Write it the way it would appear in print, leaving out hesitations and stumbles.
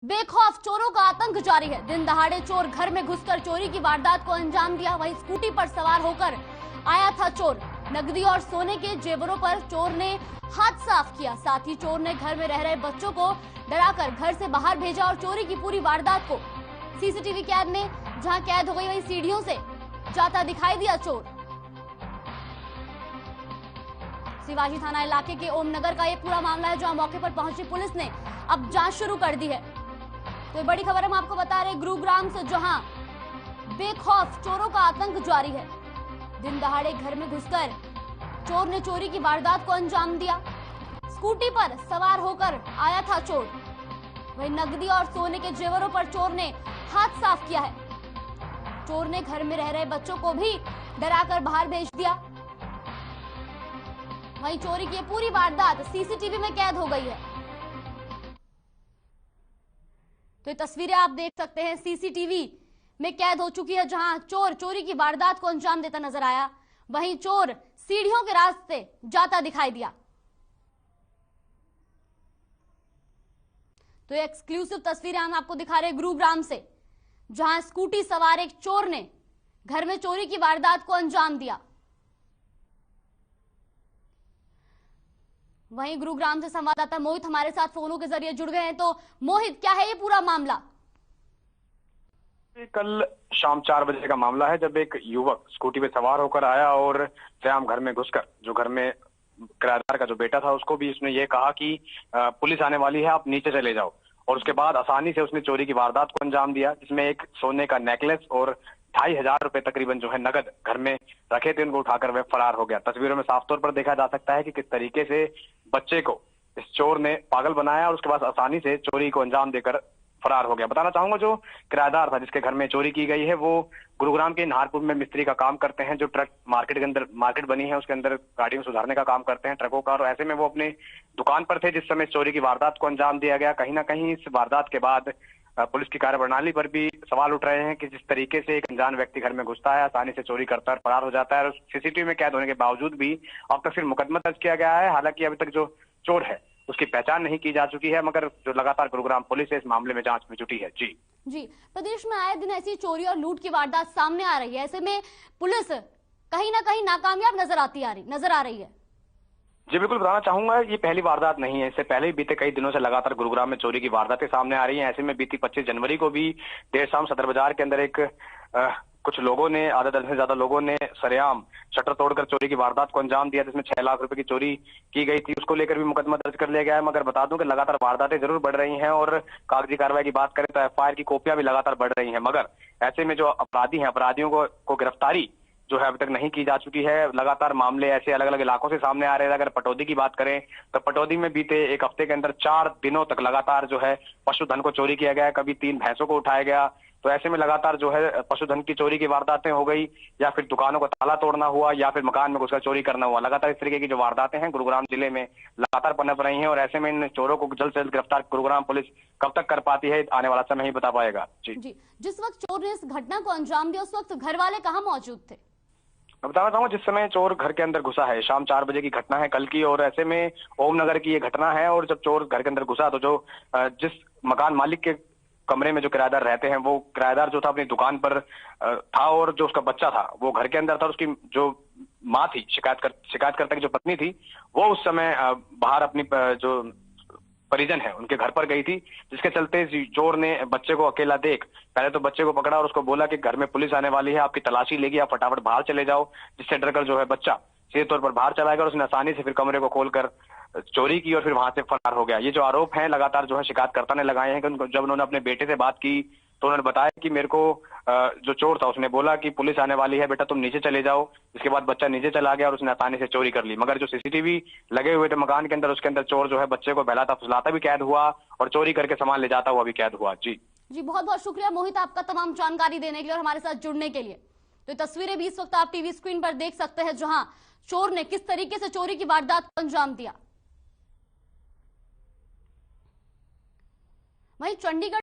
बेखौफ चोरों का आतंक जारी है। दिन दहाड़े चोर घर में घुसकर चोरी की वारदात को अंजाम दिया। वहीं स्कूटी पर सवार होकर आया था चोर। नकदी और सोने के जेवरों पर चोर ने हाथ साफ किया। साथ ही चोर ने घर में रह रहे बच्चों को डराकर घर से बाहर भेजा और चोरी की पूरी वारदात को सीसीटीवी कैद में जहां कैद हो गई, वहीं सीढ़ियों से जाता दिखाई दिया चोर। शिवाजी थाना इलाके के ओमनगर का ये पूरा मामला है, जहां मौके पर पहुंची पुलिस ने अब जांच शुरू कर दी है। तो बड़ी खबर हम आपको बता रहे गुरुग्राम से, जहां बेखौफ चोरों का आतंक जारी है। दिन दहाड़े घर में घुसकर चोर ने चोरी की वारदात को अंजाम दिया। स्कूटी पर सवार होकर आया था चोर। वहीं नकदी और सोने के जेवरों पर चोर ने हाथ साफ किया है। चोर ने घर में रह रहे बच्चों को भी डराकर बाहर भेज दिया। वहीं चोरी की पूरी वारदात सीसीटीवी में कैद हो गई है। तो ये तस्वीरें आप देख सकते हैं, सीसीटीवी में कैद हो चुकी है, जहां चोर चोरी की वारदात को अंजाम देता नजर आया। वहीं चोर सीढ़ियों के रास्ते जाता दिखाई दिया। तो ये एक्सक्लूसिव तस्वीरें हम आपको दिखा रहे हैं गुरुग्राम से, जहां स्कूटी सवार एक चोर ने घर में चोरी की वारदात को अंजाम दिया। वहीं गुरुग्राम से संवाददाता मोहित हमारे साथ फोनों के जरिए जुड़ गए हैं। तो मोहित, क्या है ये पूरा मामला? कल शाम 4 बजे का मामला है, जब एक युवक स्कूटी पे सवार होकर आया और श्याम घर में घुसकर जो घर में किराएदार का जो बेटा था उसको भी उसने ये कहा कि पुलिस आने वाली है, आप नीचे चले जाओ। और उसके बाद आसानी से उसने चोरी की वारदात को अंजाम दिया, जिसमें एक सोने का नेकलेस और 2,500 रुपए तकरीबन जो है नगद घर में रखे थे, उनको उठाकर वह फरार हो गया। तस्वीरों में साफ तौर पर देखा जा सकता है कि किस तरीके से बच्चे को इस चोर ने पागल बनाया और उसके बाद आसानी से चोरी को अंजाम देकर फरार हो गया। बताना चाहूंगा, जो किराएदार था जिसके घर में चोरी की गई है, वो गुरुग्राम के नाहरपुर में मिस्त्री का काम करते हैं। जो ट्रक मार्केट के अंदर मार्केट बनी है उसके अंदर गाड़ियों को सुधारने का काम करते हैं, ट्रकों का। और ऐसे में वो अपने दुकान पर थे जिस समय चोरी की वारदात को अंजाम दिया गया। कहीं ना कहीं इस वारदात के बाद पुलिस की कार्यप्रणाली पर भी सवाल उठ रहे हैं कि जिस तरीके से एक अनजान व्यक्ति घर में घुसता है, आसानी से चोरी करता है और फरार हो जाता है। और सीसीटीवी में कैद होने के बावजूद भी अब तक सिर्फ मुकदमा दर्ज किया गया है। हालांकि अभी तक जो चोर है उसकी पहचान नहीं की जा चुकी है, मगर जो लगातार गुरुग्राम पुलिस है इस मामले में जांच में जुटी है। जी, प्रदेश में आए दिन ऐसी चोरी और लूट की वारदात सामने आ रही है। ऐसे में पुलिस कहीं ना कहीं नाकामयाब नजर आ रही है। जी बिल्कुल, बताना चाहूंगा, ये पहली वारदात नहीं है। इससे पहले भी बीते कई दिनों से लगातार गुरुग्राम में चोरी की वारदातें सामने आ रही हैं। ऐसे में बीती 25 जनवरी को भी देर शाम सदर बाजार के अंदर कुछ लोगों ने, आधा दर्जन से ज्यादा लोगों ने सरेआम शटर तोड़कर चोरी की वारदात को अंजाम दिया, जिसमें 6 लाख रुपए की चोरी की गई थी। उसको लेकर भी मुकदमा दर्ज कर लिया गया है। मगर बता दूं कि लगातार वारदातें जरूर बढ़ रही हैं और कागजी कार्रवाई की बात करें तो एफआईआर की कॉपियां भी लगातार बढ़ रही हैं। मगर ऐसे में जो अपराधी हैं, अपराधियों को गिरफ्तारी जो है अभी तक नहीं की जा चुकी है। लगातार मामले ऐसे अलग अलग इलाकों से सामने आ रहे हैं। अगर पटौदी की बात करें तो पटौदी में बीते एक हफ्ते के अंदर 4 दिनों तक लगातार जो है पशुधन को चोरी किया गया। कभी 3 भैंसों को उठाया गया। तो ऐसे में लगातार जो है पशुधन की चोरी की वारदातें हो गई, या फिर दुकानों को ताला तोड़ना हुआ, या फिर मकान में घुसकर चोरी करना हुआ। लगातार इस तरीके की जो वारदातें हैं गुरुग्राम जिले में लगातार पनप रही हैं। और ऐसे में इन चोरों को जल्द से जल्द गिरफ्तार गुरुग्राम पुलिस कब तक कर पाती है, आने वाला समय ही बता पाएगा। जी, जिस वक्त चोर ने इस घटना को अंजाम दिया उस वक्त घर वाले कहाँ मौजूद थे? मैं बताना चाहूंगा, जिस समय चोर घर के अंदर घुसा है, शाम 4 बजे की घटना है कल की। और ऐसे में ओमनगर की ये घटना है। और जब चोर घर के अंदर घुसा तो जो जिस मकान मालिक के कमरे में जो किराएदार रहते हैं, वो किराएदार जो था अपनी दुकान पर था, और जो उसका बच्चा था वो घर के अंदर था। उसकी जो माँ थी, शिकायतकर्ता की जो पत्नी थी, वो उस समय बाहर अपनी जो परिजन है उनके घर पर गई थी, जिसके चलते चोर ने बच्चे को अकेला देख पहले तो बच्चे को पकड़ा और उसको बोला कि घर में पुलिस आने वाली है, आपकी तलाशी लेगी, आप फटाफट बाहर चले जाओ। जिससे डरकर जो है बच्चा सीधे तौर पर बाहर चला गया और उसने आसानी से फिर कमरे को खोलकर चोरी की और फिर वहां से फरार हो गया। ये जो आरोप हैं लगातार जो है शिकायतकर्ता ने लगाए हैं कि जब उन्होंने अपने बेटे से बात की तो उन्होंने बताया कि मेरे को जो चोर था उसने बोला कि पुलिस आने वाली है, बेटा तुम नीचे चले जाओ। इसके बाद बच्चा नीचे चला गया और उसने आसानी से चोरी कर ली। मगर जो सीसीटीवी लगे हुए थे मकान के अंदर, उसके अंदर चोर जो है बच्चे को बहलाता फुसलाता भी कैद हुआ और चोरी करके सामान ले जाता हुआ भी कैद हुआ। जी, बहुत बहुत शुक्रिया मोहित, आपका तमाम जानकारी देने के लिए और हमारे साथ जुड़ने के लिए। तो तस्वीरें भी इस वक्त आप टीवी स्क्रीन पर देख सकते हैं, जहां चोर ने किस तरीके से चोरी की वारदात को अंजाम दिया। वहीं चंडीगढ़